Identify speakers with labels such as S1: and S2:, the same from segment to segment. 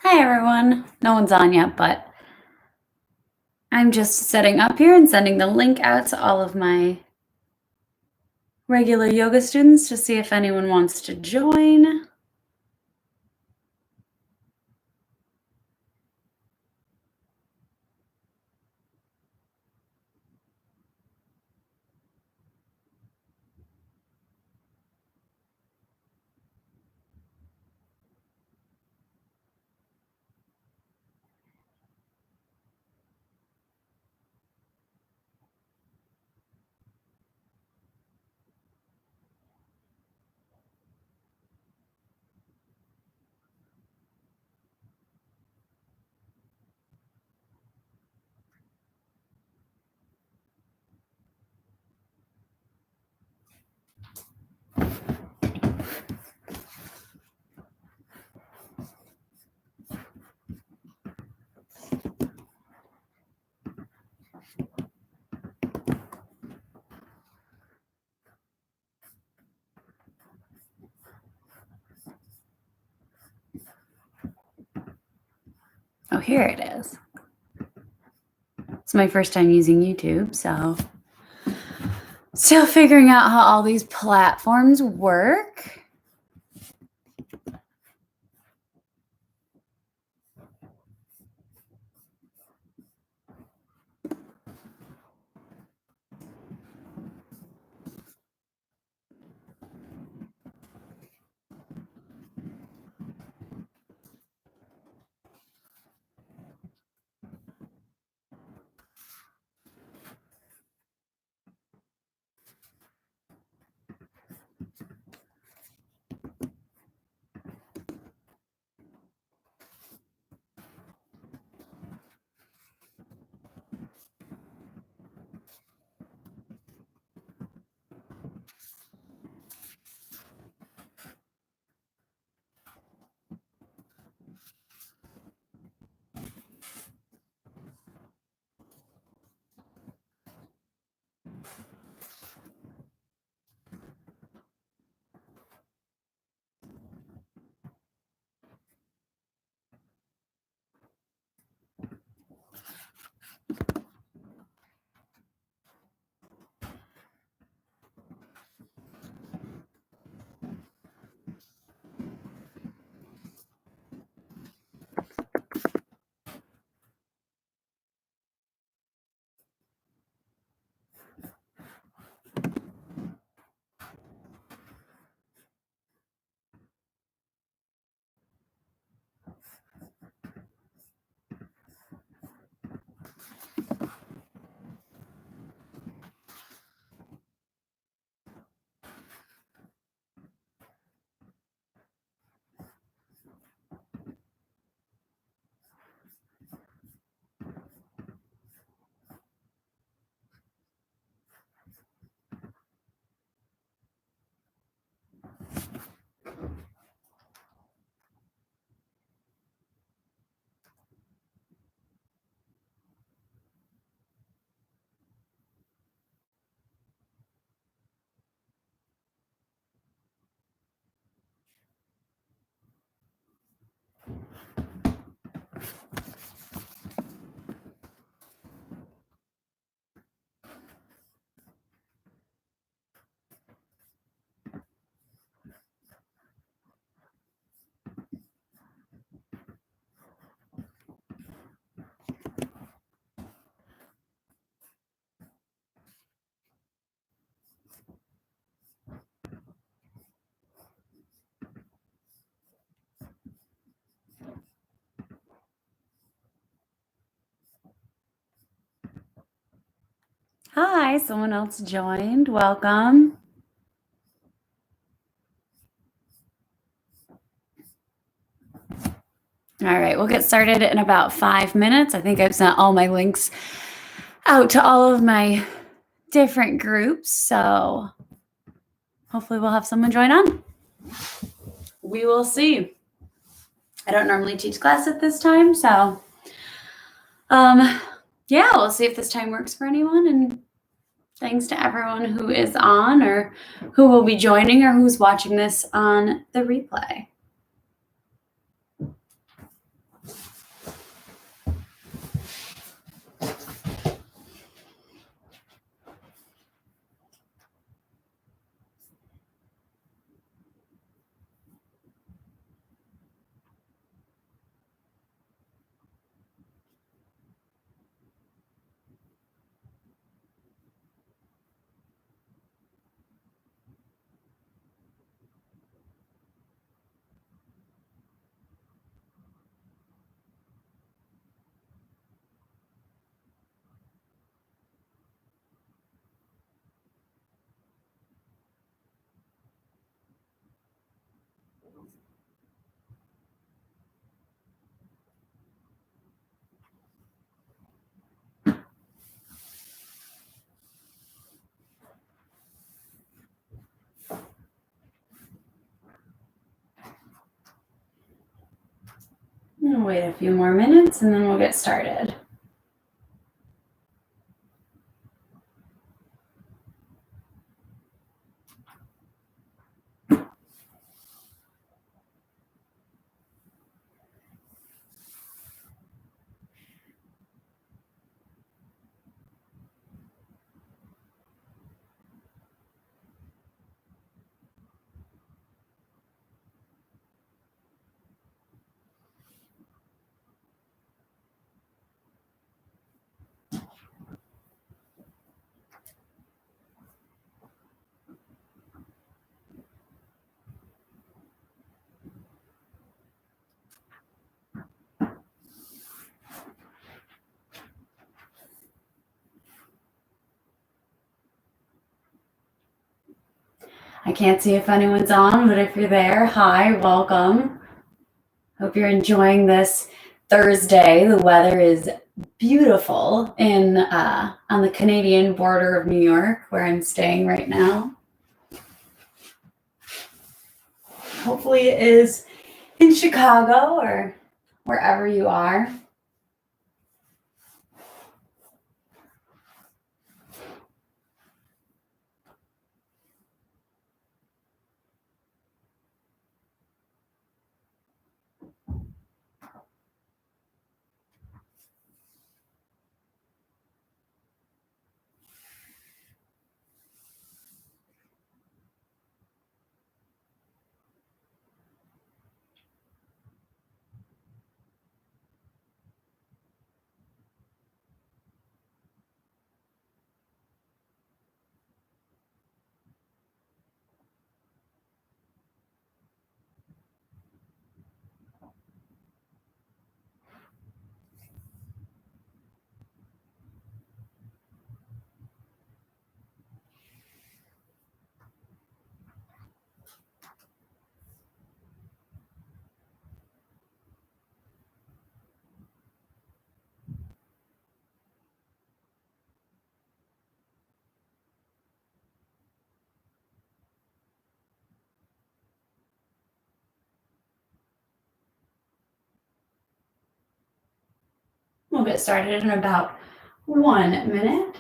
S1: Hi everyone. No one's on yet, but I'm just setting up here and sending the link out to all of my regular yoga students to see if anyone wants to join. Oh, here it is. It's my first time using YouTube, so still figuring out how all these platforms work. Hi, someone else joined. Welcome. All right, we'll get started in about 5 minutes. I think I've sent all my links out to all of my different groups, so hopefully we'll have someone join on. We will see. I don't normally teach class at this time, so yeah, we'll see if this time works for anyone. And thanks to everyone who is on or who will be joining or who's watching this on the replay. We'll wait a few more minutes and then we'll get started. I can't see if anyone's on, but if you're there, hi, welcome. Hope you're enjoying this Thursday. The weather is beautiful on the Canadian border of New York, where I'm staying right now. Hopefully it is in Chicago or wherever you are. We'll get started in about 1 minute.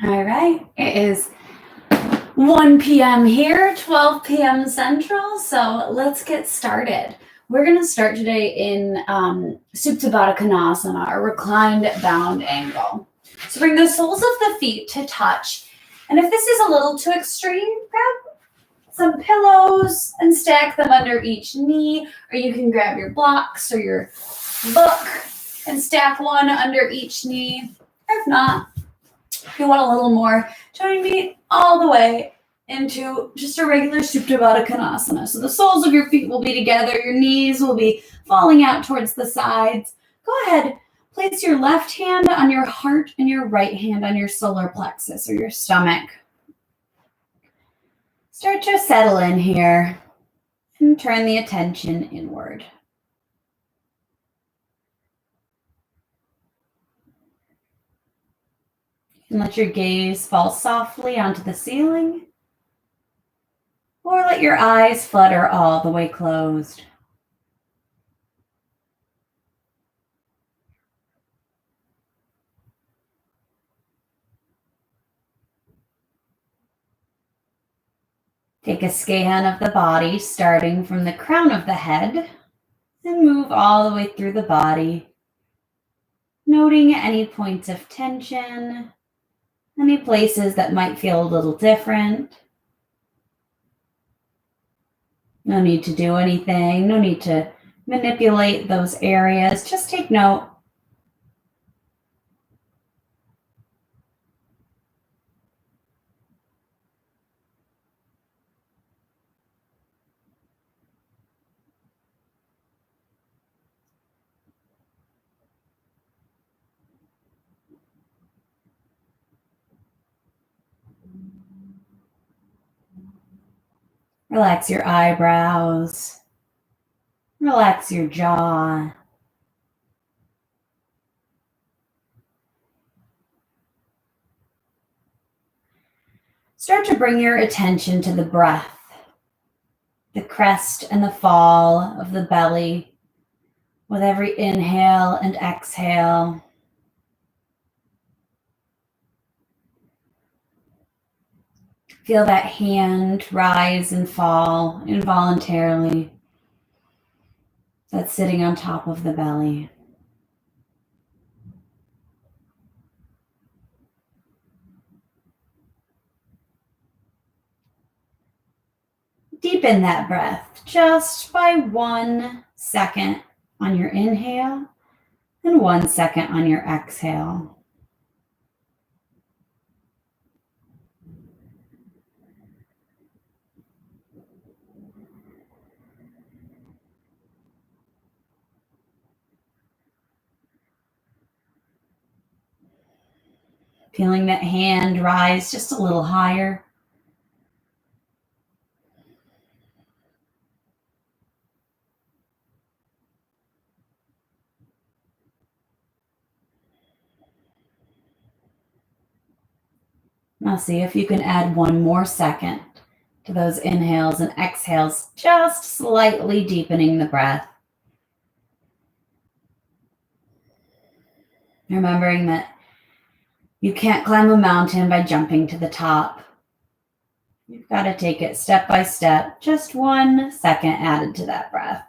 S1: All right, it is 1 p.m. here, 12 p.m. Central, so let's get started. We're going to start today in Supta Baddha Konasana, or reclined bound angle. So bring the soles of the feet to touch, and if this is a little too extreme, grab some some pillows and stack them under each knee, or you can grab your blocks or your book and stack one under each knee. Or if not, if you want a little more, join me all the way into just a regular Supta Baddha Konasana. So the soles of your feet will be together, your knees will be falling out towards the sides. Go ahead, place your left hand on your heart and your right hand on your solar plexus or your stomach. Start to settle in here and turn the attention inward. And let your gaze fall softly onto the ceiling, or let your eyes flutter all the way closed. Take a scan of the body, starting from the crown of the head, and move all the way through the body, noting any points of tension, any places that might feel a little different. No need to do anything, no need to manipulate those areas, just take note. Relax your eyebrows. Relax your jaw. Start to bring your attention to the breath, the crest and the fall of the belly with every inhale and exhale. Feel that hand rise and fall involuntarily. That's sitting on top of the belly. Deepen that breath just by 1 second on your inhale and 1 second on your exhale. Feeling that hand rise just a little higher. Now see if you can add 1 more second to those inhales and exhales, just slightly deepening the breath. Remembering that you can't climb a mountain by jumping to the top. You've got to take it step by step, just 1 second added to that breath.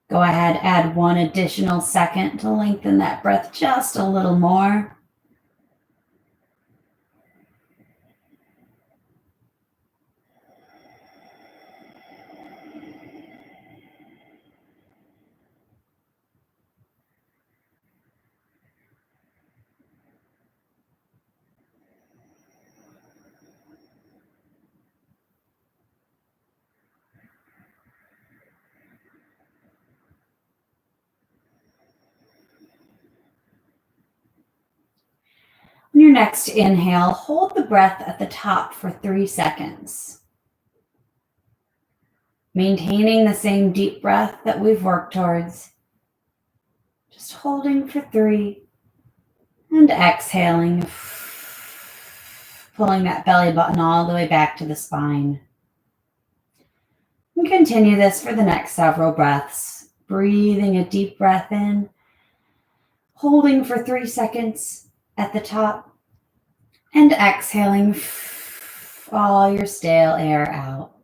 S1: Go ahead, add 1 additional second to lengthen that breath just a little more. On your next inhale, hold the breath at the top for 3 seconds. Maintaining the same deep breath that we've worked towards. Just holding for 3 and exhaling, pulling that belly button all the way back to the spine. And continue this for the next several breaths. Breathing a deep breath in, holding for 3 seconds at the top, and exhaling all your stale air out.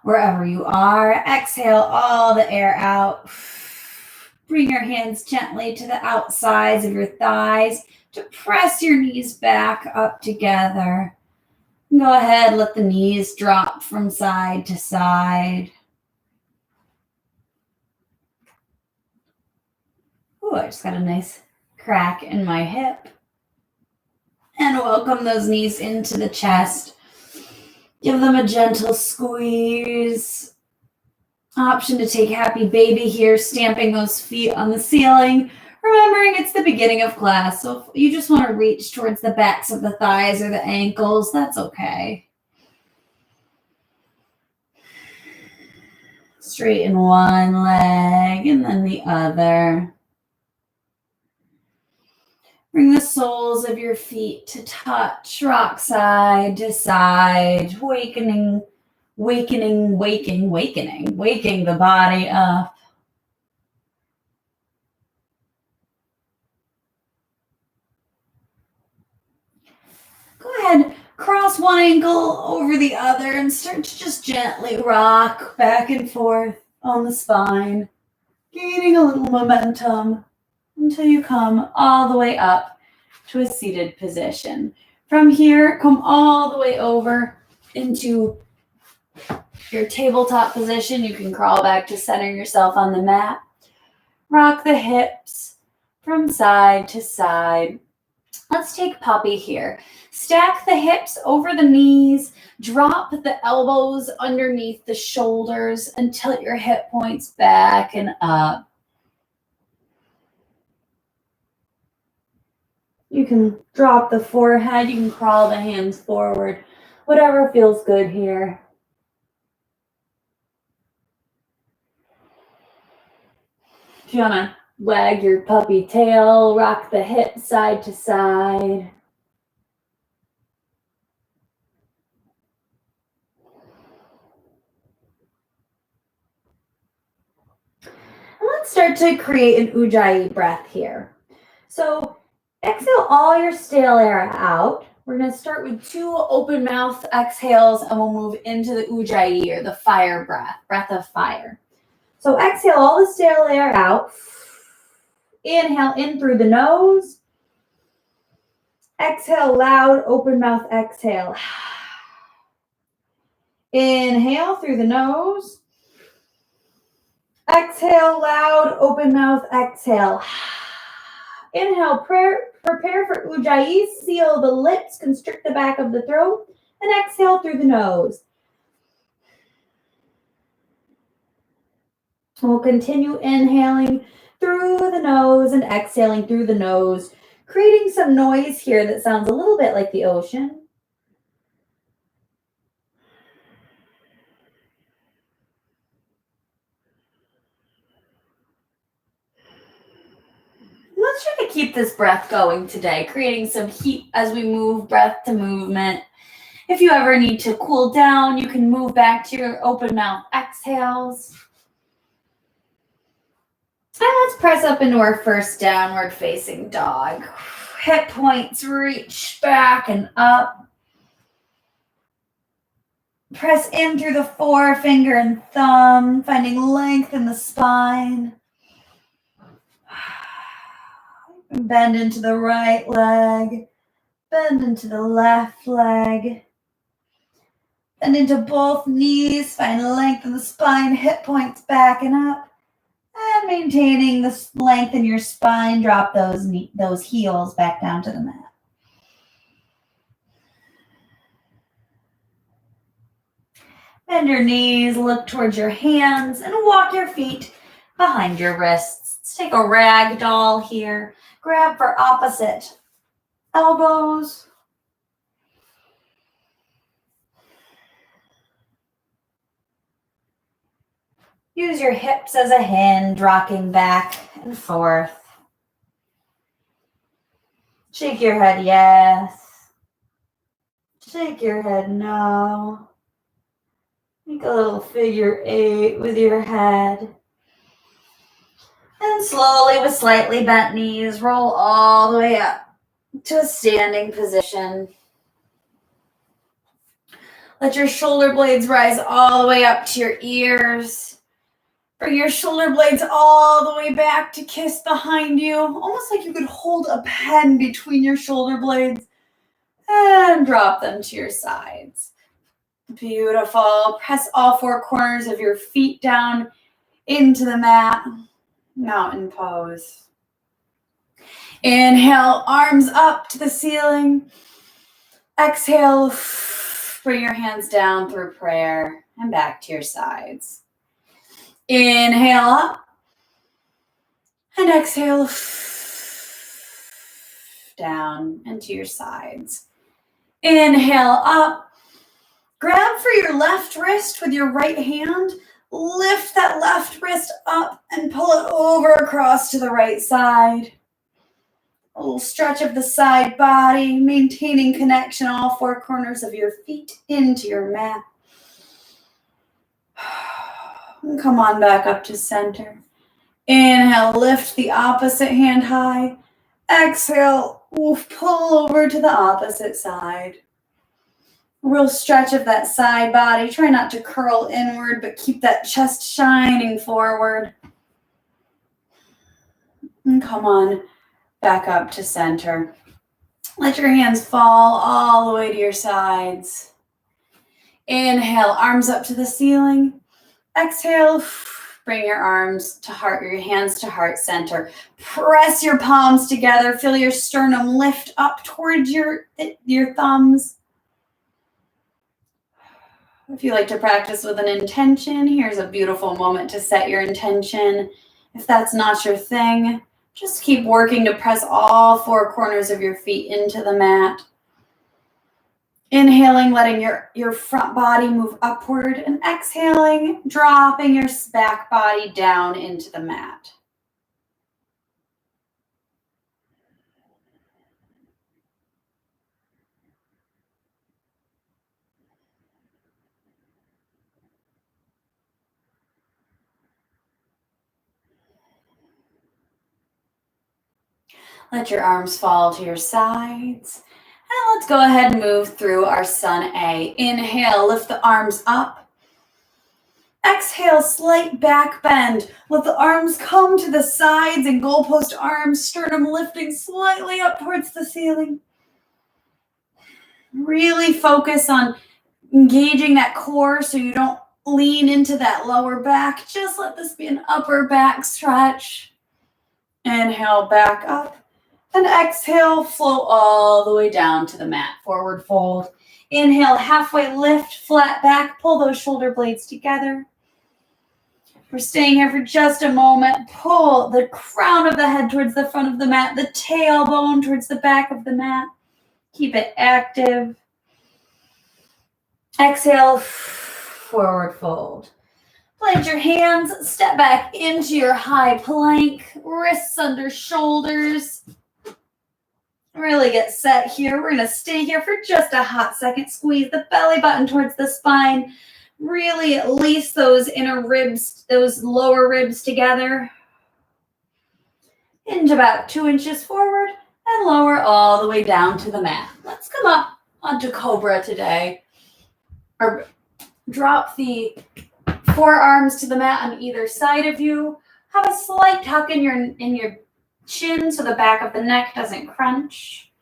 S1: wherever you are. Exhale all the air out. Bring your hands gently to the outsides of your thighs to press your knees back up together. Go ahead, let the knees drop from side to side. Oh, I just got a nice crack in my hip. And welcome those knees into the chest. Give them a gentle squeeze. Option to take happy baby here, stamping those feet on the ceiling. Remembering it's the beginning of class, so if you just want to reach towards the backs of the thighs or the ankles, that's okay. Straighten one leg and then the other. Bring the soles of your feet to touch, rock side to side, waking the body up. Go ahead, cross one ankle over the other and start to just gently rock back and forth on the spine, gaining a little momentum until you come all the way up to a seated position. From here, come all the way over into your tabletop position. You can crawl back to center yourself on the mat. Rock the hips from side to side. Let's take puppy here. Stack the hips over the knees. Drop the elbows underneath the shoulders and tilt your hip points back and up. You can drop the forehead. You can crawl the hands forward. Whatever feels good here. If you want to wag your puppy tail, rock the hips side to side. And let's start to create an Ujjayi breath here. So exhale all your stale air out. We're going to start with 2 open mouth exhales and we'll move into the Ujjayi or the fire breath of fire. So exhale all the stale air out. Inhale in through the nose. Exhale loud, open mouth exhale. Inhale through the nose. Exhale loud, open mouth exhale. Inhale, prepare for Ujjayi. Seal the lips, constrict the back of the throat, and exhale through the nose. We'll continue inhaling through the nose and exhaling through the nose, creating some noise here that sounds a little bit like the ocean. Let's try to keep this breath going today, creating some heat as we move, breath to movement. If you ever need to cool down, you can move back to your open mouth exhales. And let's press up into our first downward facing dog. Hip points reach back and up. Press in through the forefinger and thumb, finding length in the spine. Bend into the right leg. Bend into the left leg. Bend into both knees. Find length in the spine, hip points back and up. And maintaining the length in your spine, drop those heels back down to the mat. Bend your knees, look towards your hands, and walk your feet behind your wrists. Let's take a rag doll here. Grab for opposite elbows. Use your hips as a hinge, rocking back and forth. Shake your head yes. Shake your head no. Make a little figure 8 with your head. And slowly, with slightly bent knees, roll all the way up to a standing position. Let your shoulder blades rise all the way up to your ears. Bring your shoulder blades all the way back to kiss behind you, almost like you could hold a pen between your shoulder blades, and drop them to your sides. Beautiful. Press all four corners of your feet down into the mat. Mountain pose. Inhale, arms up to the ceiling. Exhale, bring your hands down through prayer and back to your sides. Inhale up and exhale down and to your sides. Inhale up. Grab for your left wrist with your right hand. Lift that left wrist up and pull it over across to the right side. A little stretch of the side body, maintaining connection all four corners of your feet into your mat. And come on back up to center. Inhale, lift the opposite hand high. Exhale, pull over to the opposite side. Real stretch of that side body. Try not to curl inward, but keep that chest shining forward. And come on back up to center. Let your hands fall all the way to your sides. Inhale, arms up to the ceiling. Exhale, bring your arms to heart, your hands to heart center. Press your palms together. Feel your sternum lift up towards your thumbs. If you like to practice with an intention, here's a beautiful moment to set your intention. If that's not your thing, just keep working to press all four corners of your feet into the mat. Inhaling, letting your front body move upward, and exhaling, dropping your back body down into the mat. Let your arms fall to your sides. And let's go ahead and move through our Sun A. Inhale, lift the arms up. Exhale, slight back bend. Let the arms come to the sides and goalpost arms, sternum lifting slightly up towards the ceiling. Really focus on engaging that core so you don't lean into that lower back. Just let this be an upper back stretch. Inhale, back up. And exhale, flow all the way down to the mat, forward fold. Inhale, halfway lift, flat back, pull those shoulder blades together. We're staying here for just a moment. Pull the crown of the head towards the front of the mat, the tailbone towards the back of the mat. Keep it active. Exhale, forward fold. Plant your hands, step back into your high plank, wrists under shoulders. Really get set here. We're going to stay here for just a hot second. Squeeze the belly button towards the spine. Really lace those inner ribs, those lower ribs together. Hinge about 2 inches forward and lower all the way down to the mat. Let's come up onto Cobra today. Or drop the forearms to the mat on either side of you. Have a slight tuck in your chin so the back of the neck doesn't crunch.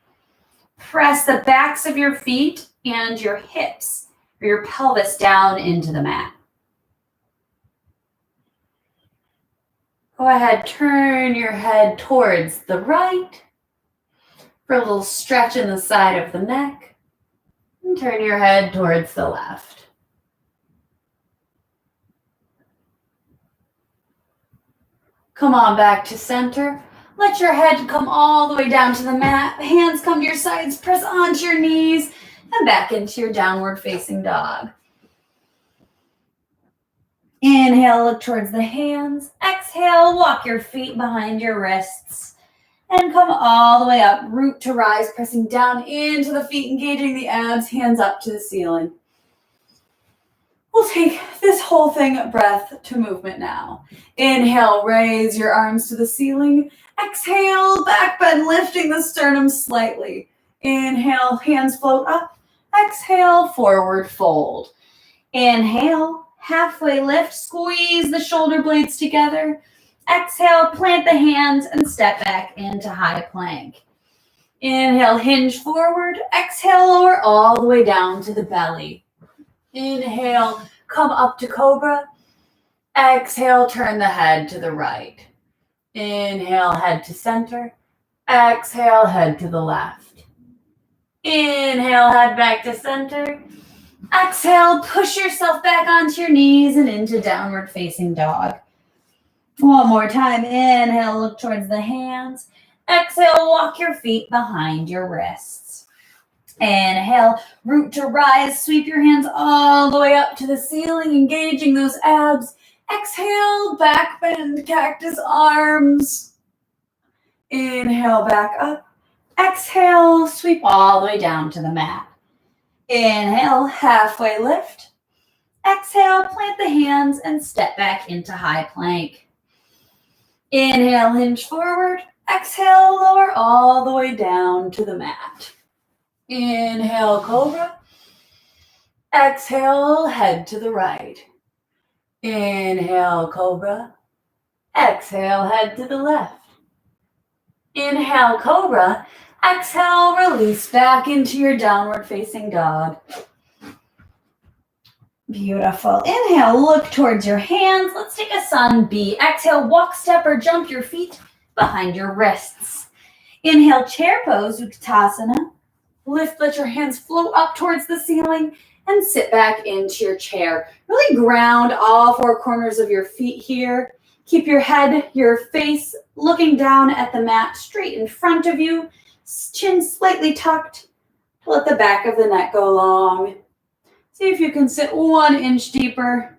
S1: Press the backs of your feet and your hips or your pelvis down into the mat. Go ahead, turn your head towards the right for a little stretch in the side of the neck. And turn your head towards the left. Come on back to center. Let your head come all the way down to the mat. Hands come to your sides, press onto your knees, and back into your downward facing dog. Inhale, look towards the hands. Exhale, walk your feet behind your wrists. And come all the way up, root to rise, pressing down into the feet, engaging the abs, hands up to the ceiling. We'll take this whole thing breath to movement now. Inhale, raise your arms to the ceiling. Exhale, back bend, lifting the sternum slightly. Inhale, hands float up. Exhale, forward fold. Inhale, halfway lift, squeeze the shoulder blades together. Exhale, plant the hands and step back into high plank. Inhale, hinge forward. Exhale, lower all the way down to the belly. Inhale, come up to cobra. Exhale, turn the head to the right. Inhale, head to center. Exhale, head to the left. Inhale, head back to center. Exhale, push yourself back onto your knees and into downward facing dog. One more time. Inhale, look towards the hands. Exhale, walk your feet behind your wrists. Inhale, root to rise. Sweep your hands all the way up to the ceiling, engaging those abs. Exhale, back bend, cactus arms. Inhale, back up. Exhale, sweep all the way down to the mat. Inhale, halfway lift. Exhale, plant the hands and step back into high plank. Inhale, hinge forward. Exhale, lower all the way down to the mat. Inhale, cobra. Exhale, head to the right. Inhale, cobra. Exhale, head to the left. Inhale, cobra. Exhale, release back into your downward facing dog. Beautiful. Inhale, look towards your hands. Let's take a sun B. Exhale, walk, step, or jump your feet behind your wrists. Inhale, chair pose, Utkatasana. Lift, let your hands float up towards the ceiling and sit back into your chair. Really ground all four corners of your feet here. Keep your head, your face looking down at the mat straight in front of you. Chin slightly tucked. Let the back of the neck go long. See if you can sit 1 inch deeper.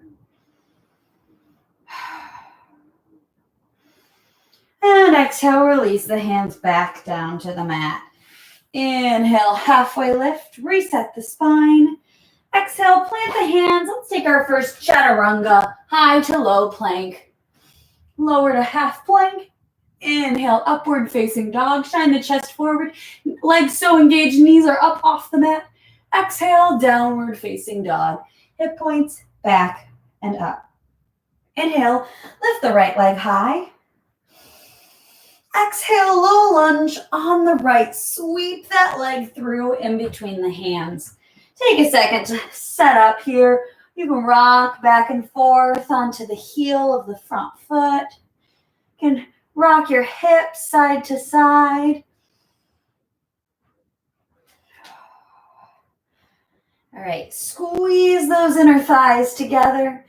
S1: And exhale, release the hands back down to the mat. Inhale, halfway lift, reset the spine. Exhale, plant the hands. Let's take our first chaturanga, high to low plank. Lower to half plank. Inhale, upward facing dog. Shine the chest forward. Legs so engaged, knees are up off the mat. Exhale, downward facing dog. Hip points back and up. Inhale, lift the right leg high. Exhale, low lunge on the right. Sweep that leg through in between the hands. Take a second to set up here. You can rock back and forth onto the heel of the front foot. You can rock your hips side to side. All right, squeeze those inner thighs together.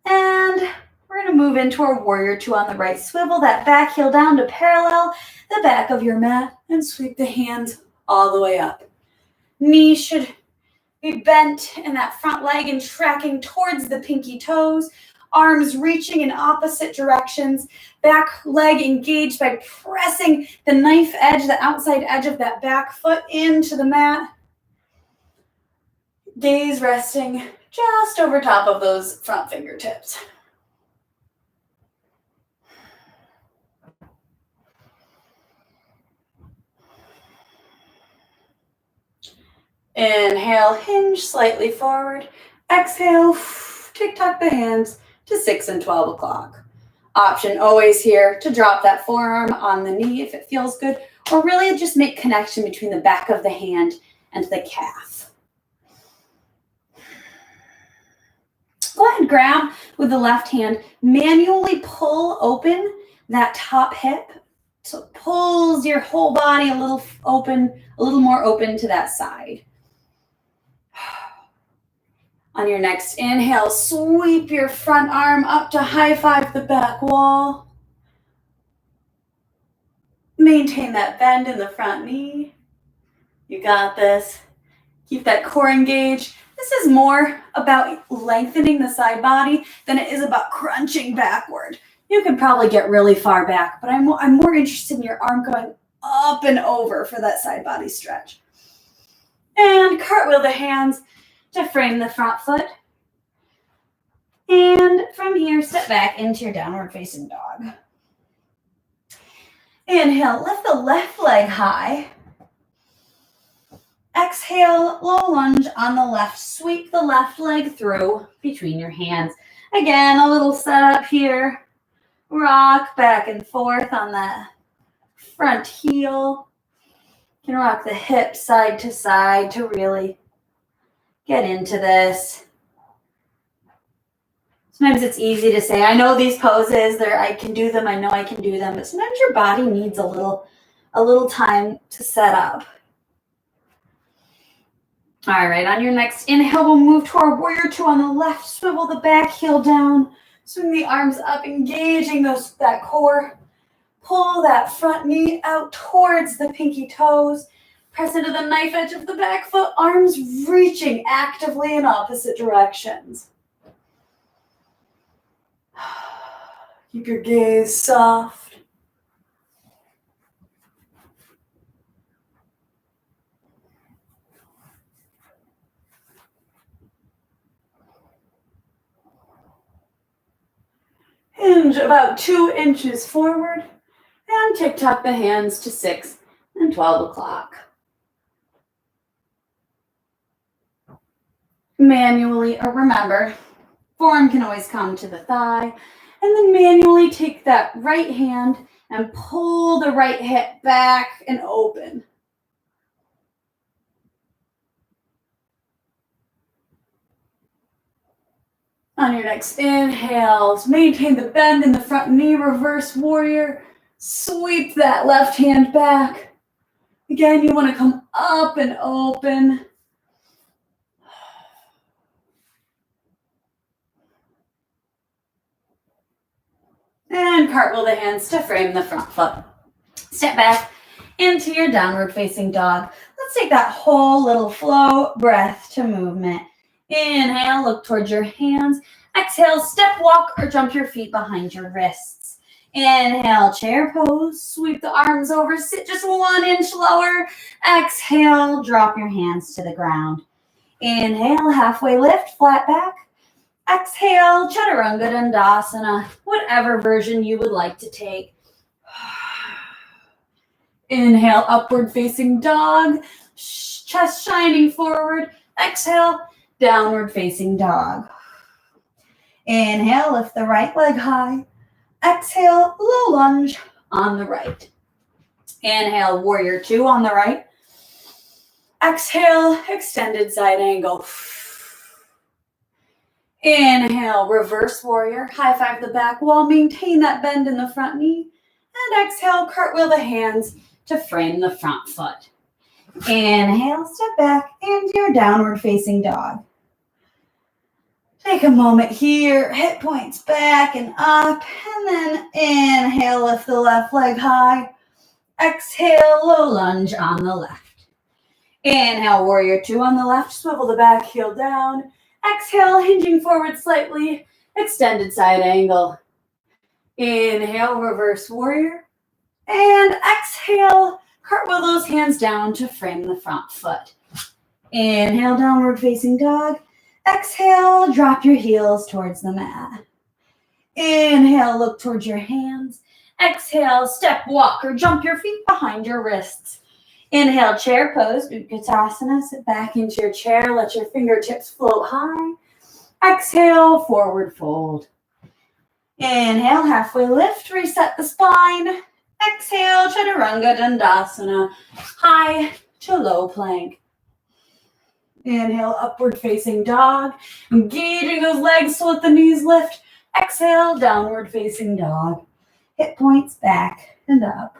S1: And we're going to move into our warrior two on the right. Swivel that back heel down to parallel the back of your mat and sweep the hands all the way up. Knees should be bent in that front leg and tracking towards the pinky toes. Arms reaching in opposite directions. Back leg engaged by pressing the knife edge, the outside edge of that back foot into the mat. Gaze resting just over top of those front fingertips. Inhale, hinge slightly forward. Exhale, tick-tock the hands to 6 and 12 o'clock. Option always here to drop that forearm on the knee if it feels good, or really just make connection between the back of the hand and the calf. Go ahead and grab with the left hand, manually pull open that top hip. So it pulls your whole body a little more open to that side. On your next inhale, sweep your front arm up to high five the back wall. Maintain that bend in the front knee. You got this. Keep that core engaged. This is more about lengthening the side body than it is about crunching backward. You could probably get really far back, but I'm more interested in your arm going up and over for that side body stretch. And cartwheel the hands to frame the front foot. And from here, step back into your downward facing dog. Inhale, lift the left leg high. Exhale, low lunge on the left. Sweep the left leg through between your hands. Again, a little setup here. Rock back and forth on that front heel. You can rock the hips side to side to really get into this. Sometimes it's easy to say, I know these poses, I can do them, I know I can do them, but sometimes your body needs a little time to set up. All right, on your next inhale, we'll move to our warrior two on the left. Swivel the back heel down. Swing the arms up, engaging that core. Pull that front knee out towards the pinky toes. Press into the knife edge of the back foot. Arms reaching actively in opposite directions. Keep your gaze soft. Hinge about 2 inches forward and tick-tock the hands to 6 and 12 o'clock. Manually, or remember, forearm can always come to the thigh, and then manually take that right hand and pull the right hip back and open. On your next inhale, maintain the bend in the front knee, reverse warrior. Sweep that left hand back. Again, you want to come up and open. And cartwheel the hands to frame the front foot. Step back into your downward facing dog. Let's take that whole little flow breath to movement. Inhale, look towards your hands. Exhale, step, walk, or jump your feet behind your wrists. Inhale, chair pose. Sweep the arms over. Sit just 1 inch lower. Exhale, drop your hands to the ground. Inhale, halfway lift, flat back. Exhale, Chaturanga Dandasana, whatever version you would like to take. Inhale, upward facing dog, chest shining forward. Exhale, downward facing dog. Inhale, lift the right leg high. Exhale, low lunge on the right. Inhale, warrior two on the right. Exhale, extended side angle. Inhale, reverse warrior. High five the back wall. Maintain that bend in the front knee. And exhale, cartwheel the hands to frame the front foot. Inhale, step back into your downward facing dog. Take a moment here, hip points back and up, and then inhale, lift the left leg high. Exhale, low lunge on the left. Inhale, warrior two on the left, swivel the back heel down. Exhale, hinging forward slightly, extended side angle. Inhale, reverse warrior. And exhale, cartwheel those hands down to frame the front foot. Inhale, downward facing dog. Exhale, drop your heels towards the mat. Inhale, look towards your hands. Exhale, step, walk, or jump your feet behind your wrists. Inhale, chair pose, Utkatasana. Sit back into your chair. Let your fingertips float high. Exhale, forward fold. Inhale, halfway lift, reset the spine. Exhale, Chaturanga Dandasana, high to low plank. Inhale, upward facing dog. Engaging those legs so let the knees lift. Exhale, downward facing dog. Hip points back and up.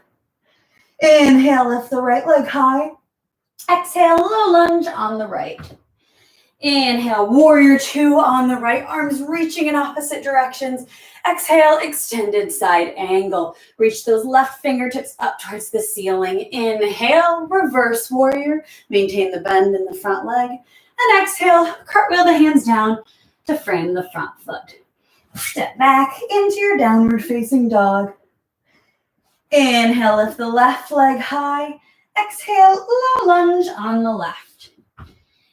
S1: Inhale, lift the right leg high. Exhale, low lunge on the right. Inhale, warrior two on the right, arms reaching in opposite directions. Exhale, extended side angle. Reach those left fingertips up towards the ceiling. Inhale, reverse warrior. Maintain the bend in the front leg. And exhale, cartwheel the hands down to frame the front foot. Step back into your downward facing dog. Inhale, lift the left leg high. Exhale, low lunge on the left.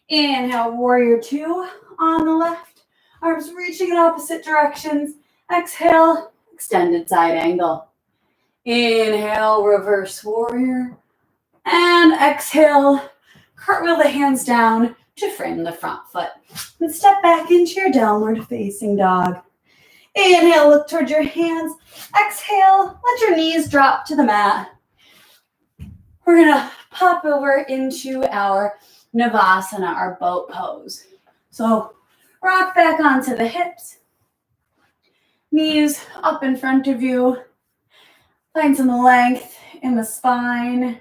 S1: Inhale, warrior two on the left. Arms reaching in opposite directions. Exhale, extended side angle. Inhale, reverse warrior. And exhale, cartwheel the hands down to frame the front foot. And step back into your downward facing dog. Inhale, look towards your hands. Exhale, let your knees drop to the mat. We're gonna pop over into our Navasana, our boat pose. So rock back onto the hips, knees up in front of you. Find some length in the spine.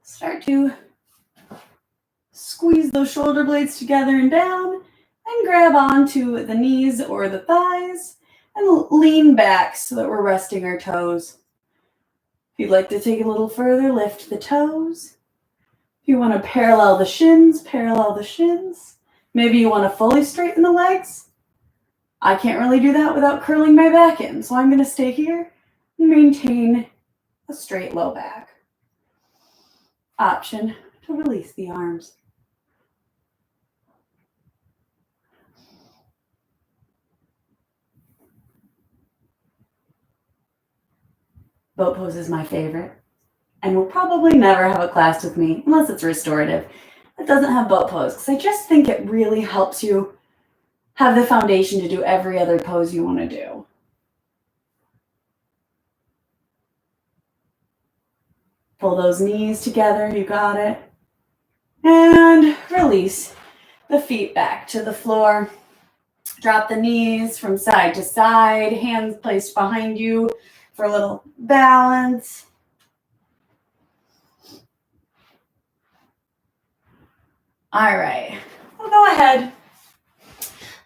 S1: Start to squeeze those shoulder blades together and down, and grab onto the knees or the thighs and lean back so that we're resting our toes. If you'd like to take it a little further, lift the toes. If you want to parallel the shins, parallel the shins. Maybe you want to fully straighten the legs. I can't really do that without curling my back in, so I'm going to stay here and maintain a straight low back. Option to release the arms. Boat pose is my favorite, and will probably never have a class with me unless it's restorative that doesn't have boat pose, because I just think it really helps you have the foundation to do every other pose you want to do. Pull those knees together, you got it. And release the feet back to the floor. Drop the knees from side to side, hands placed behind you for a little balance. All right, we'll go ahead.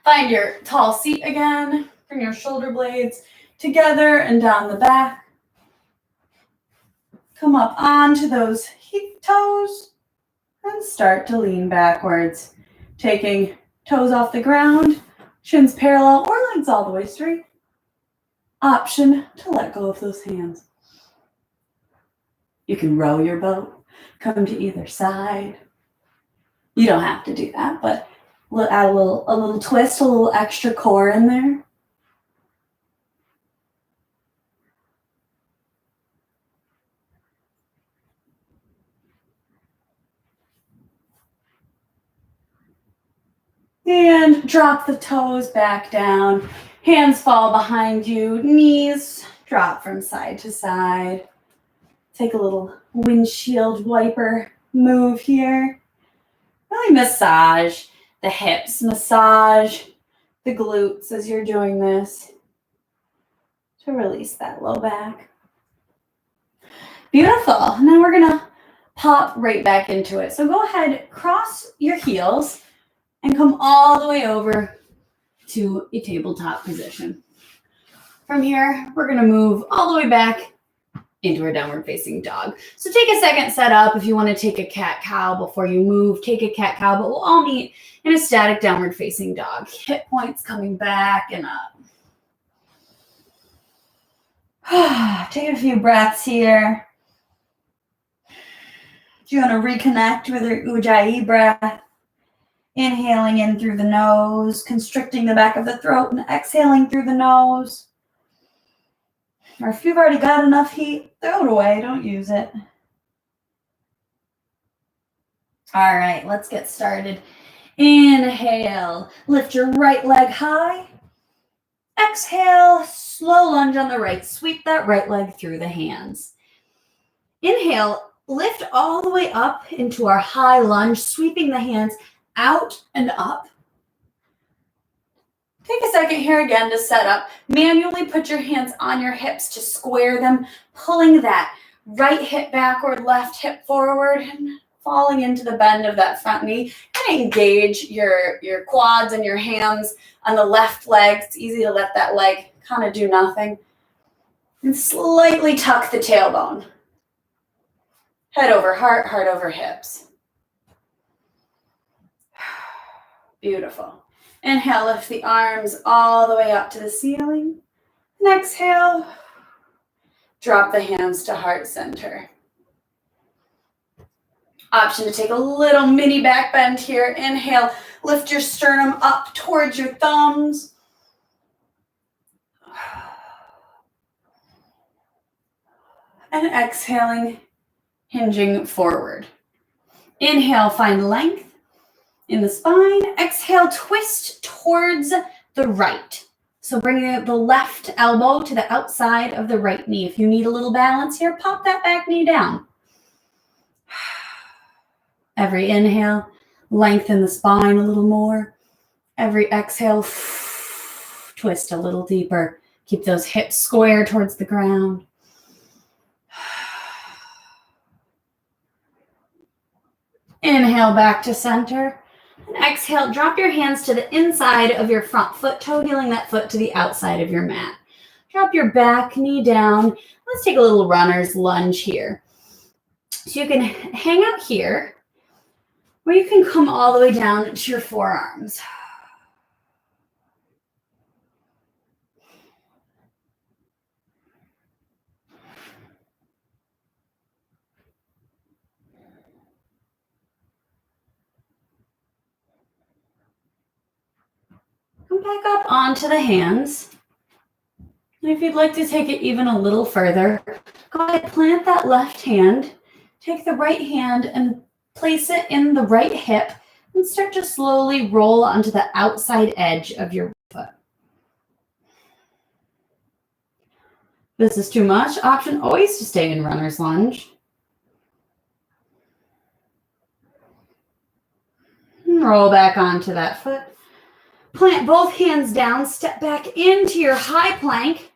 S1: Find your tall seat again. Bring your shoulder blades together and down the back. Come up onto those toes and start to lean backwards, taking toes off the ground, shins parallel or legs all the way straight. Option to let go of those hands. You can row your boat, come to either side. You don't have to do that, but we'll add a little twist, a little extra core in there. And drop the toes back down. Hands fall behind you. Knees drop from side to side. Take a little windshield wiper move here. Really massage the hips. Massage the glutes as you're doing this to release that low back. Beautiful. Now we're going to pop right back into it. So go ahead, cross your heels and come all the way over to a tabletop position. From here, we're going to move all the way back into our downward facing dog. So take a second set up. If you want to take a cat-cow before you move, take a cat-cow, but we'll all meet in a static downward facing dog. Hip points coming back and up. Take a few breaths here. Do you want to reconnect with your Ujjayi breath? Inhaling in through the nose, constricting the back of the throat, and exhaling through the nose. Or if you've already got enough heat, throw it away, don't use it. All right, let's get started. Inhale, lift your right leg high. Exhale, slow lunge on the right. Sweep that right leg through the hands. Inhale, lift all the way up into our high lunge, sweeping the hands out and up. Take a second here again to set up. Manually put your hands on your hips to square them, pulling that right hip backward, left hip forward, and falling into the bend of that front knee. And engage your quads and your hands on the left leg. It's easy to let that leg kind of do nothing. And slightly tuck the tailbone. Head over heart, heart over hips. Beautiful. Inhale, lift the arms all the way up to the ceiling. And exhale, drop the hands to heart center. Option to take a little mini back bend here. Inhale, lift your sternum up towards your thumbs. And exhaling, hinging forward. Inhale, find length in the spine. Exhale, twist towards the right. So bring the left elbow to the outside of the right knee. If you need a little balance here, pop that back knee down. Every inhale, lengthen the spine a little more. Every exhale, twist a little deeper. Keep those hips square towards the ground. Inhale back to center. And exhale, drop your hands to the inside of your front foot, toe heeling that foot to the outside of your mat. Drop your back knee down. Let's take a little runner's lunge here. So you can hang out here, or you can come all the way down to your forearms. Come back up onto the hands. And if you'd like to take it even a little further, go ahead, plant that left hand. Take the right hand and place it in the right hip and start to slowly roll onto the outside edge of your foot. If this is too much, option always to stay in runner's lunge. And roll back onto that foot. Plant both hands down, step back into your high plank.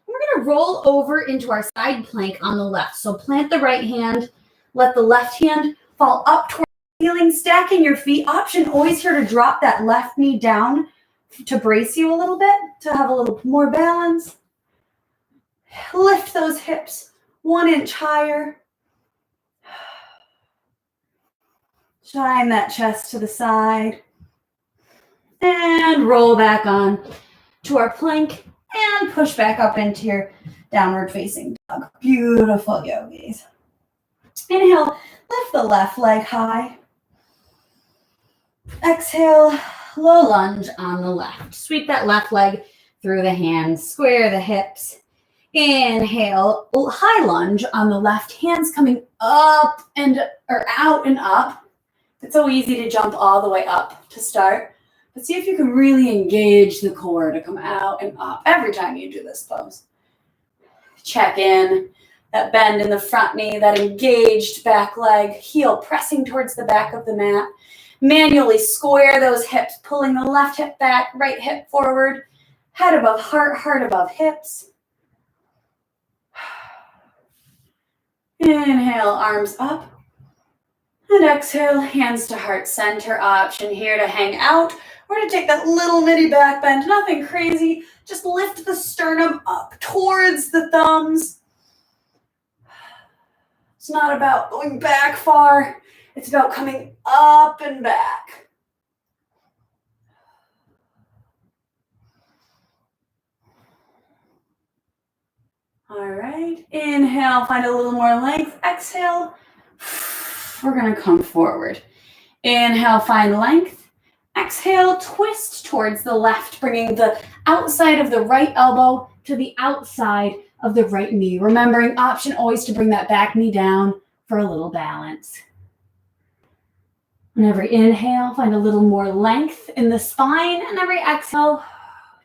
S1: We're going to roll over into our side plank on the left. So plant the right hand, let the left hand fall up towards the ceiling, stacking your feet. Option always here to drop that left knee down to brace you a little bit, to have a little more balance. Lift those hips 1 inch higher. Shine that chest to the side. And roll back on to our plank and push back up into your downward facing dog. Beautiful, yogis. Inhale, lift the left leg high. Exhale, low lunge on the left. Sweep that left leg through the hands, square the hips. Inhale, high lunge on the left, hands coming up or out and up. It's so easy to jump all the way up to start. But see if you can really engage the core to come out and up every time you do this pose. Check in, that bend in the front knee, that engaged back leg, heel pressing towards the back of the mat. Manually square those hips, pulling the left hip back, right hip forward, head above heart, heart above hips. Inhale, arms up. And exhale, hands to heart center. Option here to hang out. We're going to take that little mini back bend, nothing crazy. Just lift the sternum up towards the thumbs. It's not about going back far. It's about coming up and back. All right, inhale, find a little more length. Exhale, we're going to come forward. Inhale, find length. Exhale, twist towards the left, bringing the outside of the right elbow to the outside of the right knee. Remembering option always to bring that back knee down for a little balance. And every inhale, find a little more length in the spine. And every exhale,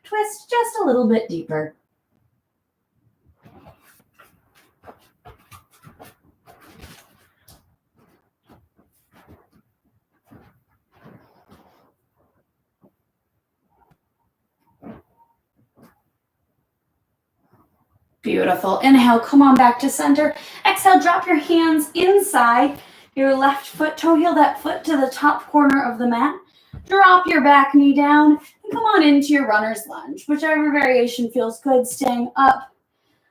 S1: twist just a little bit deeper. Beautiful. Inhale, come on back to center. Exhale, drop your hands inside your left foot, toe heel that foot to the top corner of the mat. Drop your back knee down and come on into your runner's lunge. Whichever variation feels good, staying up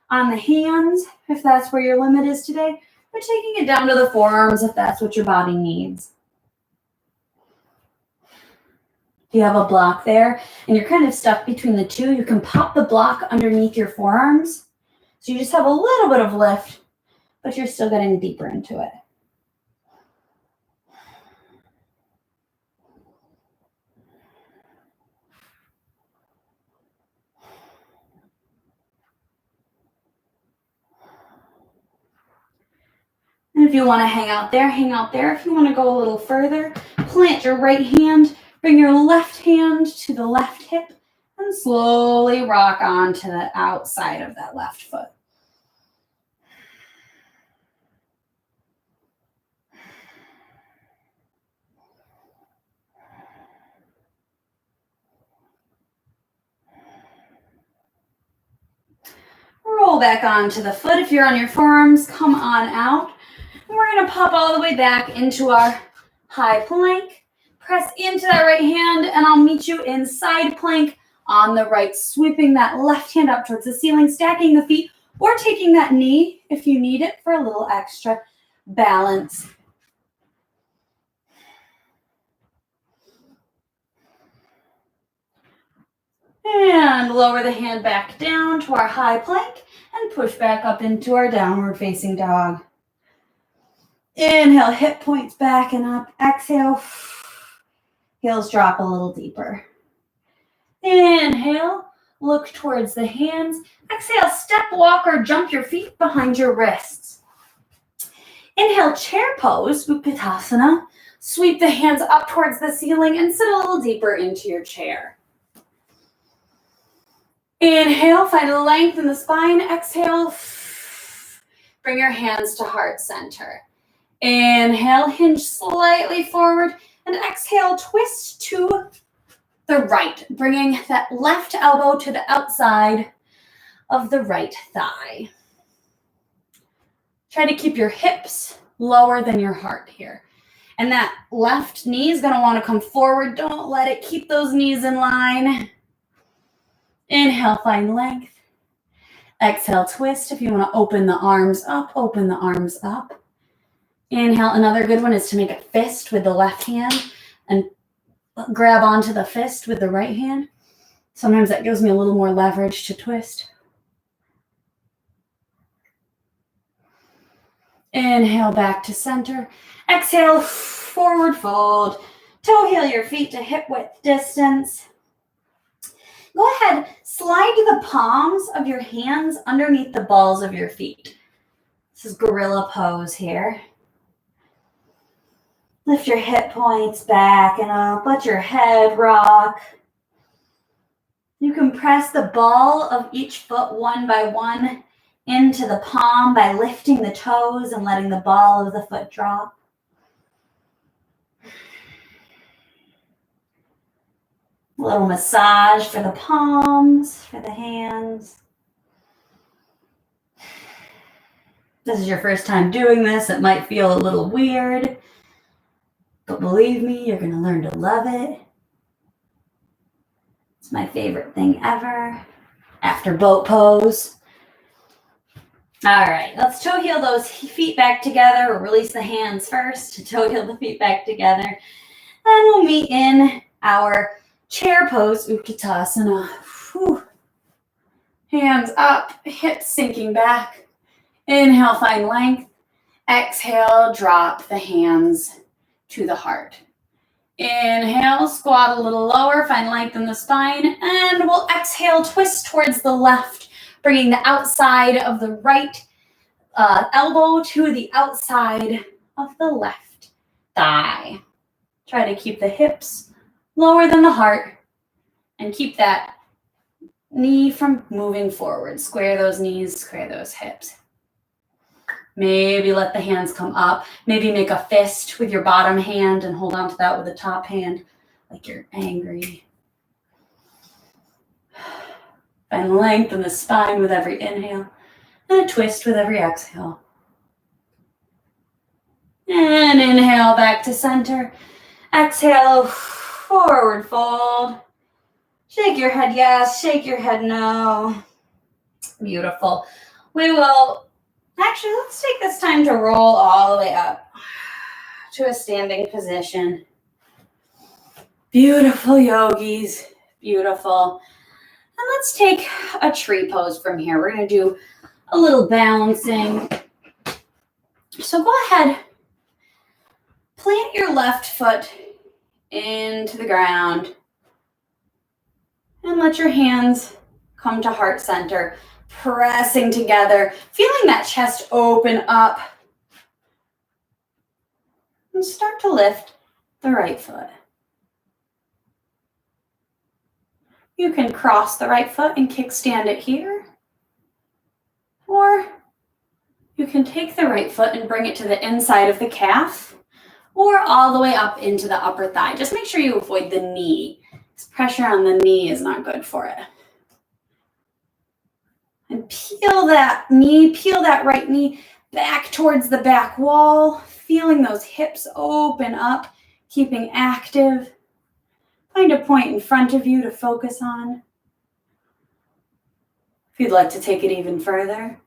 S1: on the hands if that's where your limit is today, but taking it down to the forearms if that's what your body needs. If you have a block there and you're kind of stuck between the two, you can pop the block underneath your forearms. So you just have a little bit of lift, but you're still getting deeper into it. And if you want to hang out there, hang out there. If you want to go a little further, plant your right hand, bring your left hand to the left hip, and slowly rock on to the outside of that left foot. Roll back onto the foot. If you're on your forearms, come on out. And we're going to pop all the way back into our high plank. Press into that right hand, and I'll meet you in side plank on the right, sweeping that left hand up towards the ceiling, stacking the feet, or taking that knee if you need it for a little extra balance. And lower the hand back down to our high plank and push back up into our downward facing dog. Inhale, hip points back and up. Exhale, heels drop a little deeper. Inhale, look towards the hands. Exhale, step, walk, or jump your feet behind your wrists. Inhale, chair pose, Utkatasana. Sweep the hands up towards the ceiling and sit a little deeper into your chair. Inhale, find length in the spine. Exhale, bring your hands to heart center. Inhale, hinge slightly forward, and exhale, twist to the right, bringing that left elbow to the outside of the right thigh. Try to keep your hips lower than your heart here. And that left knee is going to want to come forward. Don't let it. Keep those knees in line. Inhale, find length. Exhale, twist. If you want to open the arms up, open the arms up. Inhale, another good one is to make a fist with the left hand and grab onto the fist with the right hand. Sometimes that gives me a little more leverage to twist. Inhale, back to center. Exhale, forward fold. Toe heel your feet to hip width distance. Go ahead, slide the palms of your hands underneath the balls of your feet. This is gorilla pose here. Lift your hip points back and up. Let your head rock. You can press the ball of each foot one by one into the palm by lifting the toes and letting the ball of the foot drop. A little massage for the palms, for the hands. If this is your first time doing this, it might feel a little weird, but believe me, you're going to learn to love it. It's my favorite thing ever after boat pose. All right, let's toe heel those feet back together, or release the hands first to toe heel the feet back together. Then we'll meet in our chair pose, Utkatasana. Whew. Hands up, hips sinking back. Inhale, find length. Exhale, drop the hands to the heart. Inhale, squat a little lower, find length in the spine, and we'll exhale, twist towards the left, bringing the outside of the right elbow to the outside of the left thigh. Try to keep the hips lower than the heart and keep that knee from moving forward. Square those knees, square those hips. Maybe let the hands come up. Maybe make a fist with your bottom hand and hold on to that with the top hand like you're angry. Find length in the spine with every inhale and a twist with every exhale. And inhale back to center. Exhale, forward fold. Shake your head yes, shake your head no. Beautiful. We will, actually, let's take this time to roll all the way up to a standing position. Beautiful, yogis, beautiful. And let's take a tree pose from here. We're going to do a little balancing. So go ahead, plant your left foot into the ground and let your hands come to heart center, pressing together, feeling that chest open up. And start to lift the right foot. You can cross the right foot and kickstand it here. Or you can take the right foot and bring it to the inside of the calf or all the way up into the upper thigh. Just make sure you avoid the knee. This pressure on the knee is not good for it. And peel that knee, peel that right knee back towards the back wall, feeling those hips open up, keeping active. Find a point in front of you to focus on. If you'd like to take it even further,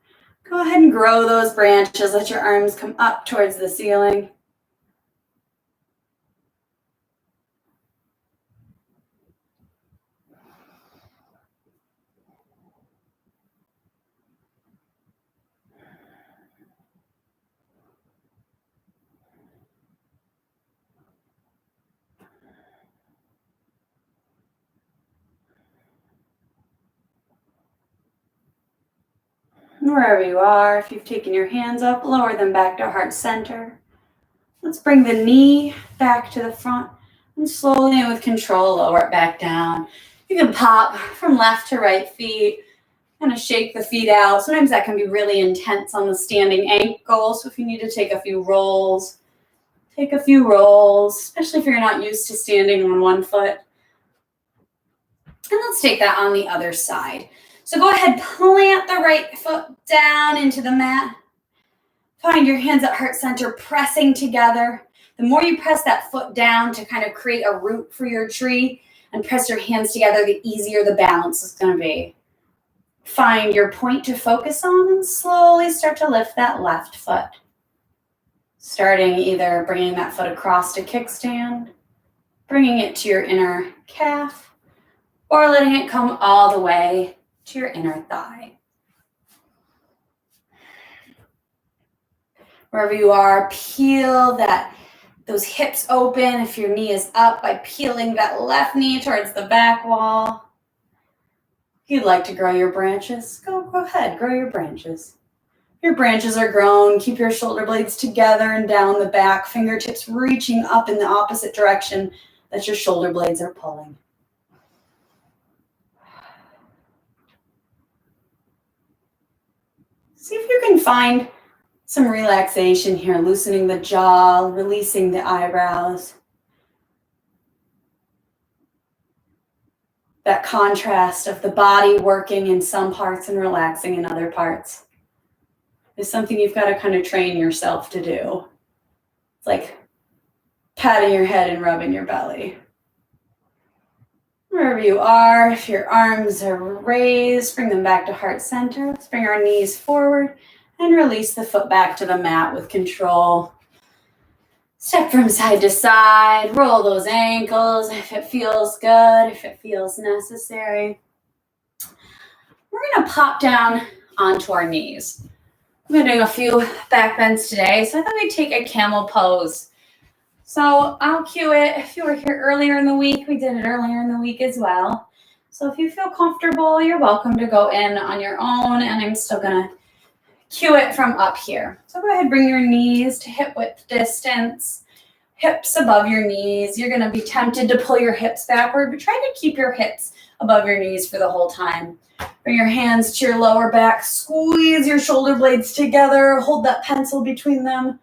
S1: go ahead and grow those branches. Let your arms come up towards the ceiling. Wherever you are, if you've taken your hands up, lower them back to heart center. Let's bring the knee back to the front and slowly and with control lower it back down. You can pop from left to right feet, kind of shake the feet out. Sometimes that can be really intense on the standing ankle, so if you need to take a few rolls, take a few rolls, especially if you're not used to standing on one foot. And let's take that on the other side. So go ahead, plant the right foot down into the mat. Find your hands at heart center pressing together. The more you press that foot down to kind of create a root for your tree and press your hands together, the easier the balance is going to be. Find your point to focus on and slowly start to lift that left foot. Starting either bringing that foot across to kickstand, bringing it to your inner calf, or letting it come all the way to your inner thigh. Wherever you are, peel those hips open if your knee is up by peeling that left knee towards the back wall. If you'd like to grow your branches, go ahead, grow your branches. Your branches are grown, keep your shoulder blades together and down the back, fingertips reaching up in the opposite direction that your shoulder blades are pulling. See if you can find some relaxation here, loosening the jaw, releasing the eyebrows. That contrast of the body working in some parts and relaxing in other parts is something you've got to kind of train yourself to do. It's like patting your head and rubbing your belly. Wherever you are, if your arms are raised, bring them back to heart center. Let's bring our knees forward and release the foot back to the mat with control. Step from side to side, roll those ankles if it feels good, if it feels necessary. We're gonna pop down onto our knees. We're doing a few back bends today, so I thought we'd take a camel pose. So I'll cue it. If you were here earlier in the week, we did it earlier in the week as well. So if you feel comfortable, you're welcome to go in on your own, and I'm still gonna cue it from up here. So go ahead, bring your knees to hip width distance, hips above your knees. You're gonna be tempted to pull your hips backward, but try to keep your hips above your knees for the whole time. Bring your hands to your lower back, squeeze your shoulder blades together, hold that pencil between them.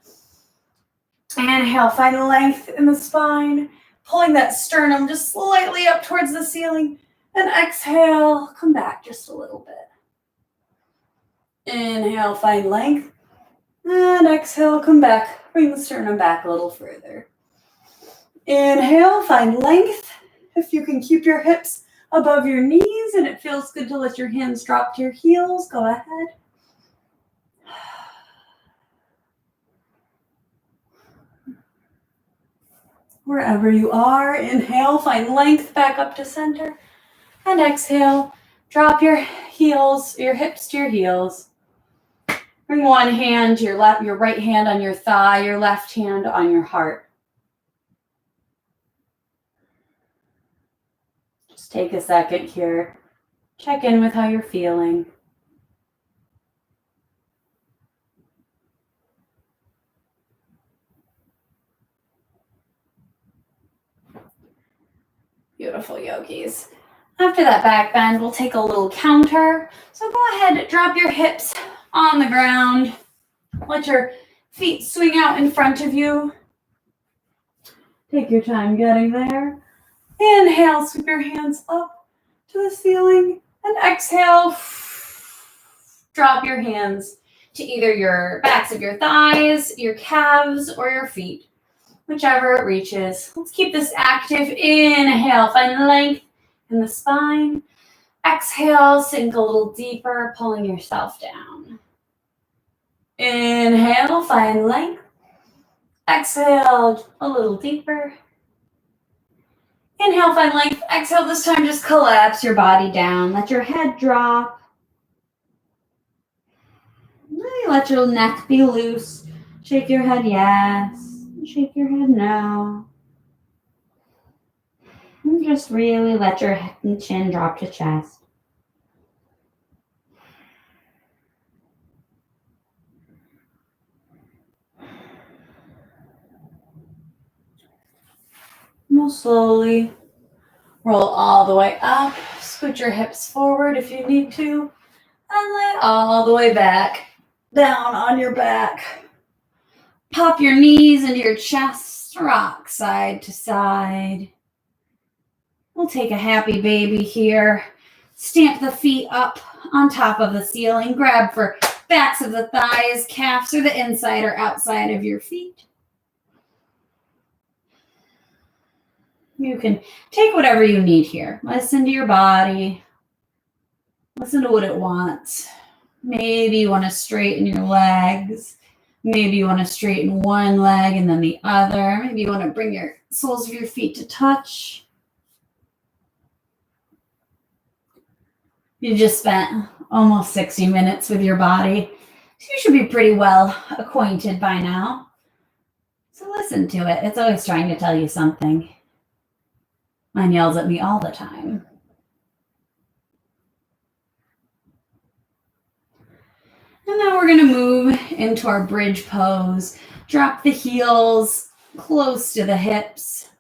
S1: Inhale, find length in the spine, pulling that sternum just slightly up towards the ceiling. And exhale, come back just a little bit. Inhale, find length. And exhale, come back. Bring the sternum back a little further. Inhale, find length. If you can keep your hips above your knees and it feels good to let your hands drop to your heels, go ahead. Wherever you are, inhale, find length back up to center. And exhale, drop your heels, your hips to your heels. Bring one hand to your left, your right hand on your thigh, your left hand on your heart. Just take a second here. Check in with how you're feeling. beautiful yogis. After that back bend, we'll take a little counter. So go ahead, drop your hips on the ground. Let your feet swing out in front of you. Take your time getting there. Inhale, sweep your hands up to the ceiling. And exhale, drop your hands to either your backs of your thighs, your calves, or your feet, whichever it reaches. Let's keep this active. Inhale, find length in the spine. Exhale, sink a little deeper, pulling yourself down. Inhale, find length. Exhale, a little deeper. Inhale, find length. Exhale, this time just collapse your body down. Let your head drop. Let your neck be loose. Shake your head yes. Shake your head no. And just really let your head and chin drop to chest. We'll slowly roll all the way up. Scoot your hips forward if you need to. And lay all the way back. Down on your back. Pop your knees into your chest. Rock side to side. We'll take a happy baby here. Stamp the feet up on top of the ceiling. Grab for backs of the thighs, calves, or the inside or outside of your feet. You can take whatever you need here. Listen to your body. Listen to what it wants. Maybe you want to straighten your legs. Maybe you want to straighten one leg and then the other. Maybe you want to bring your soles of your feet to touch. You just spent almost 60 minutes with your body. So you should be pretty well acquainted by now. So listen to it. It's always trying to tell you something. Mine yells at me all the time. And then we're going to move into our bridge pose. Drop the heels close to the hips.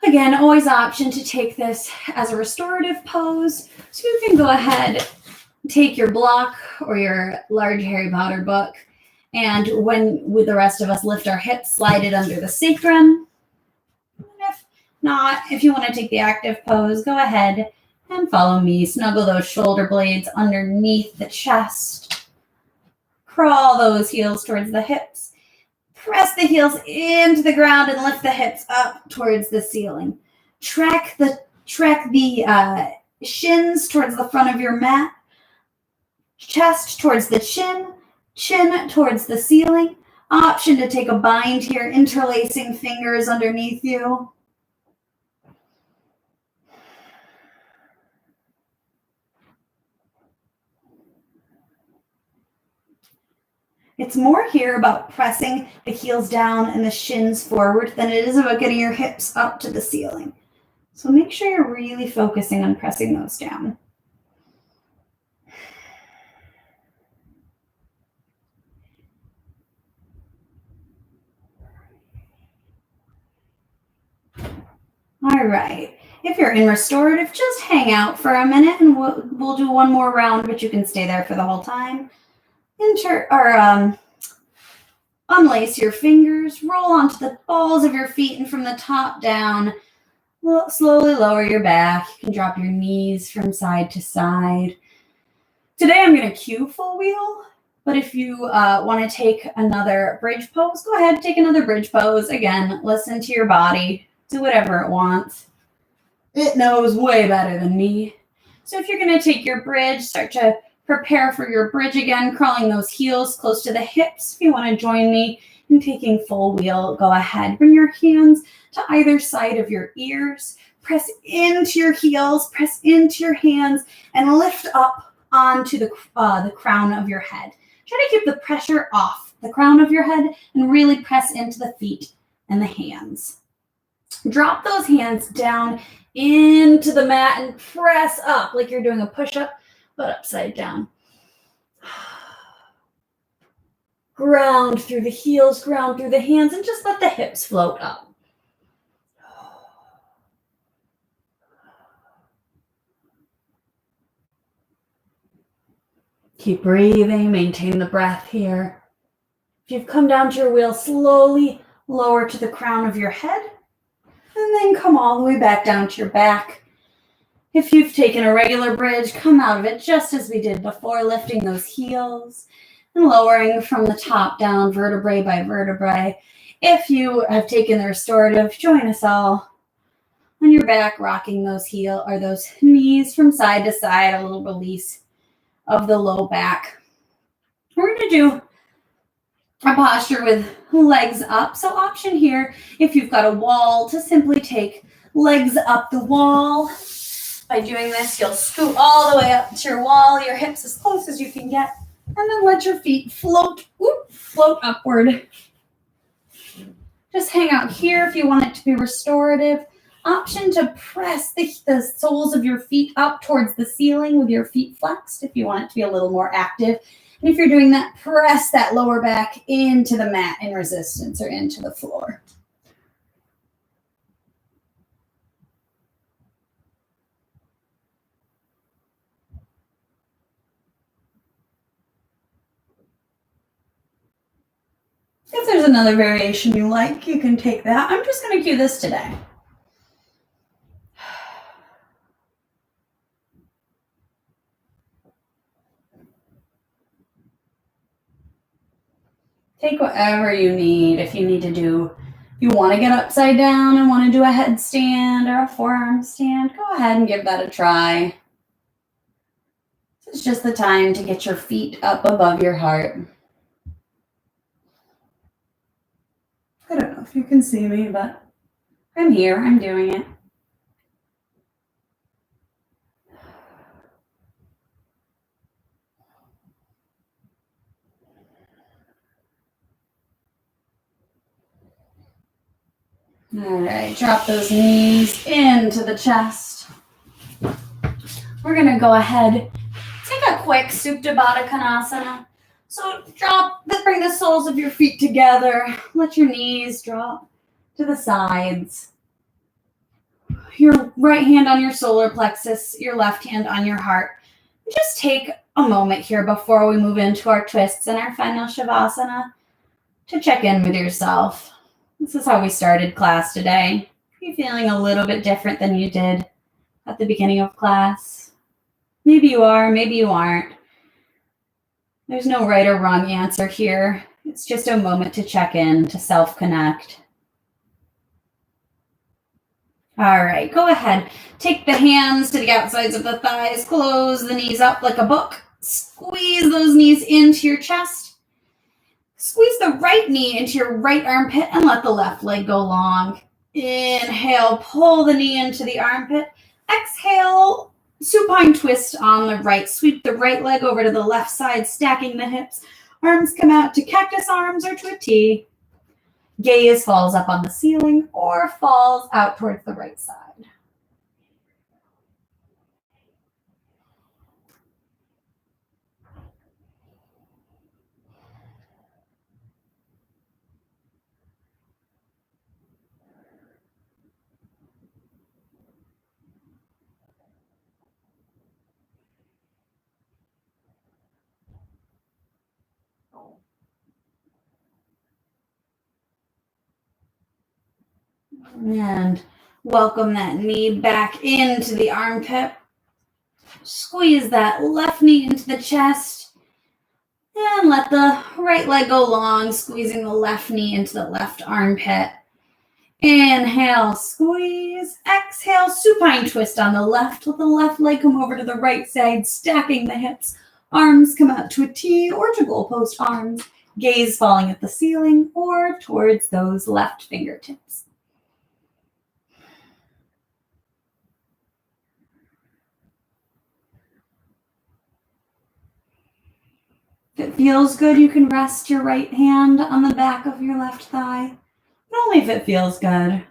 S1: Again, always option to take this as a restorative pose. So you can go ahead, take your block or your large Harry Potter book, and when with the rest of us lift our hips, slide it under the sacrum. And if not, if you want to take the active pose, go ahead and follow me. Snuggle those shoulder blades underneath the chest. Crawl those heels towards the hips. Press the heels into the ground and lift the hips up towards the ceiling. Track the shins towards the front of your mat. Chest towards the chin. Chin towards the ceiling. Option to take a bind here, interlacing fingers underneath you. It's more here about pressing the heels down and the shins forward than it is about getting your hips up to the ceiling. So make sure you're really focusing on pressing those down. All right. If you're in restorative, just hang out for a minute and we'll do one more round, but you can stay there for the whole time. Unlace your fingers, roll onto the balls of your feet, and from the top down, slowly lower your back. You can drop your knees from side to side. Today I'm going to cue full wheel, but if you want to take another bridge pose, go ahead, take another bridge pose. Again, listen to your body. Do whatever it wants. It knows way better than me. So if you're going to take your bridge, start to prepare for your bridge again, crawling those heels close to the hips. If you want to join me in taking full wheel, go ahead. Bring your hands to either side of your ears. Press into your heels, press into your hands, and lift up onto the crown of your head. Try to keep the pressure off the crown of your head and really press into the feet and the hands. Drop those hands down into the mat and press up like you're doing a push-up, but upside down. Ground through the heels, ground through the hands, and just let the hips float up. Keep breathing, maintain the breath here. If you've come down to your wheel, slowly lower to the crown of your head, and then come all the way back down to your back. If you've taken a regular bridge, come out of it just as we did before, lifting those heels and lowering from the top down, vertebrae by vertebrae. If you have taken the restorative, join us all on your back, rocking those those knees from side to side, a little release of the low back. We're going to do a posture with legs up. So option here, if you've got a wall, to simply take legs up the wall. By doing this, you'll scoot all the way up to your wall, your hips as close as you can get, and then let your feet float upward. Just hang out here if you want it to be restorative. Option to press the soles of your feet up towards the ceiling with your feet flexed if you want it to be a little more active. And if you're doing that, press that lower back into the mat in resistance or into the floor. If there's another variation you like, you can take that. I'm just going to cue this today. Take whatever you need. If you want to get upside down and want to do a headstand or a forearm stand, go ahead and give that a try. It's just the time to get your feet up above your heart. I don't know if you can see me, but I'm here. I'm doing it. All right, drop those knees into the chest. We're going to go ahead, take a quick Supta Baddha Konasana. So bring the soles of your feet together. Let your knees drop to the sides. Your right hand on your solar plexus, your left hand on your heart. Just take a moment here before we move into our twists and our final Shavasana to check in with yourself. This is how we started class today. Are you feeling a little bit different than you did at the beginning of class? Maybe you are, maybe you aren't. There's no right or wrong answer here. It's just a moment to check in, to self-connect. All right, go ahead. Take the hands to the outsides of the thighs. Close the knees up like a book. Squeeze those knees into your chest. Squeeze the right knee into your right armpit and let the left leg go long. Inhale, pull the knee into the armpit. Exhale, supine twist on the right. Sweep the right leg over to the left side, stacking the hips. Arms come out to cactus arms or to a T. Gaze falls up on the ceiling or falls out towards the right side. And welcome that knee back into the armpit. Squeeze that left knee into the chest. And let the right leg go long, squeezing the left knee into the left armpit. Inhale, squeeze. Exhale, supine twist on the left. Let the left leg come over to the right side, stacking the hips. Arms come out to a T or to goalpost arms. Gaze falling at the ceiling or towards those left fingertips. If it feels good, you can rest your right hand on the back of your left thigh, but only if it feels good.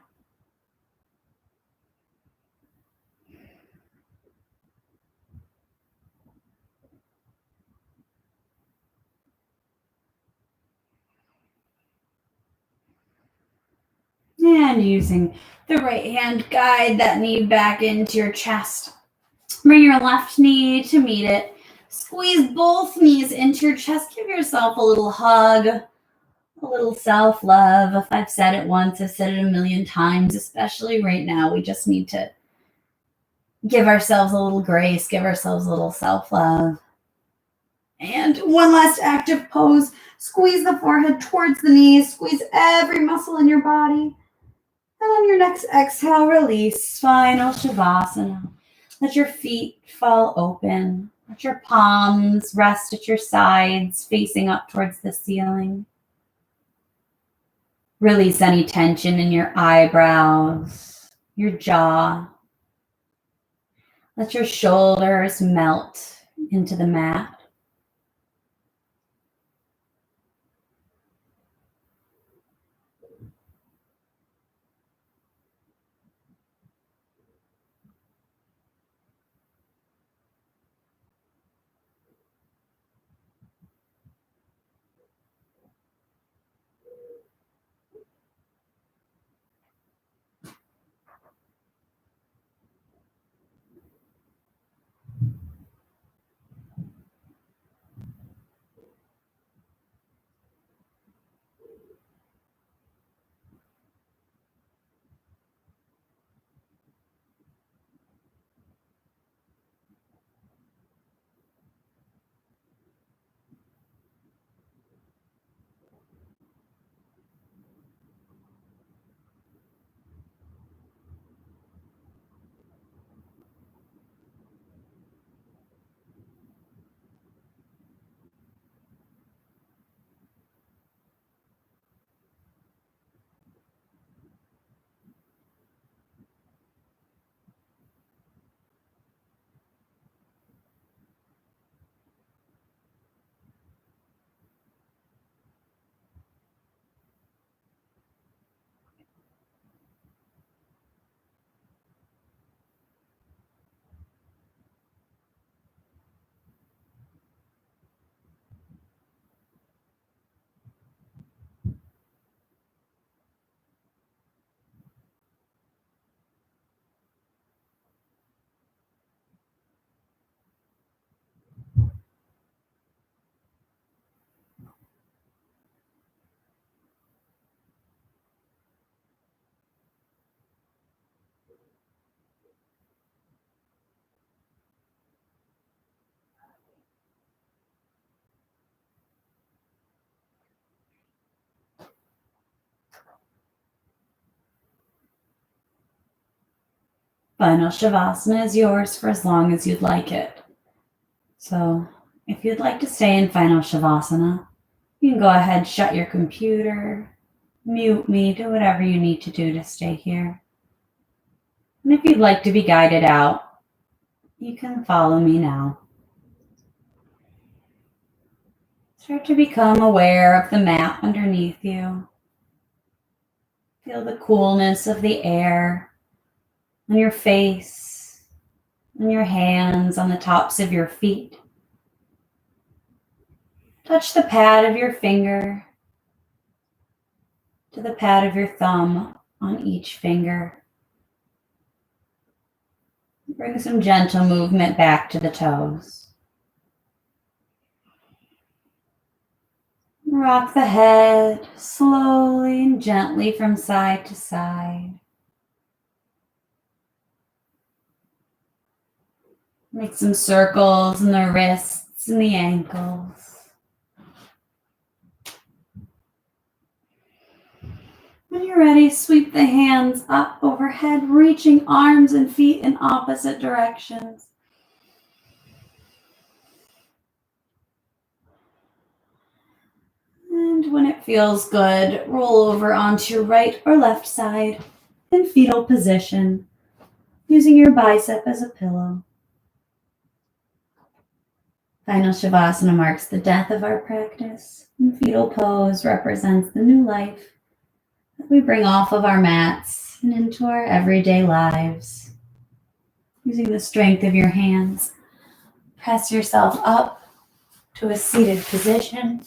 S1: And using the right hand, guide that knee back into your chest. Bring your left knee to meet it. Squeeze both knees into your chest. Give yourself a little hug, a little self-love. If I've said it once, I've said it a million times, especially right now. We just need to give ourselves a little grace, give ourselves a little self-love. And one last active pose. Squeeze the forehead towards the knees. Squeeze every muscle in your body. And on your next exhale, release. Final Shavasana. Let your feet fall open. Let your palms rest at your sides, facing up towards the ceiling. Release any tension in your eyebrows, your jaw. Let your shoulders melt into the mat. Final Shavasana is yours for as long as you'd like it. So if you'd like to stay in Final Shavasana, you can go ahead, shut your computer, mute me, do whatever you need to do to stay here. And if you'd like to be guided out, you can follow me now. Start to become aware of the mat underneath you. Feel the coolness of the air on your face, on your hands, on the tops of your feet. Touch the pad of your finger to the pad of your thumb on each finger. Bring some gentle movement back to the toes. Rock the head slowly and gently from side to side. Make some circles in the wrists and the ankles. When you're ready, sweep the hands up overhead, reaching arms and feet in opposite directions. And when it feels good, roll over onto your right or left side in fetal position, using your bicep as a pillow. Final Shavasana marks the death of our practice, and fetal pose represents the new life that we bring off of our mats and into our everyday lives. Using the strength of your hands, press yourself up to a seated position.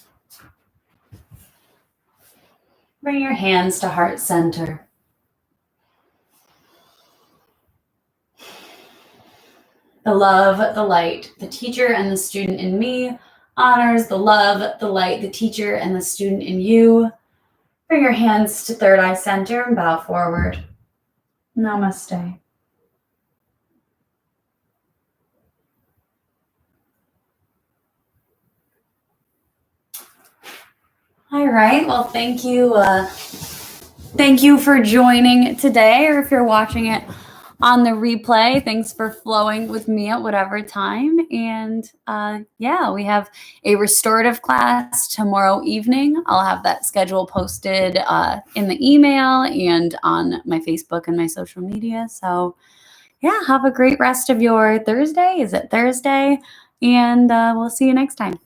S1: Bring your hands to heart center. the love, the light, the teacher and the student in me honors the love, the light, the teacher and the student in you. Bring your hands to third eye center and bow forward. Namaste. All right, well, thank you. Thank you for joining today, or if you're watching it on the replay, thanks for flowing with me at whatever time. And yeah, we have a restorative class tomorrow evening. I'll have that schedule posted in the email and on my Facebook and my social media. So yeah, have a great rest of your Thursday. Is it Thursday? And we'll see you next time.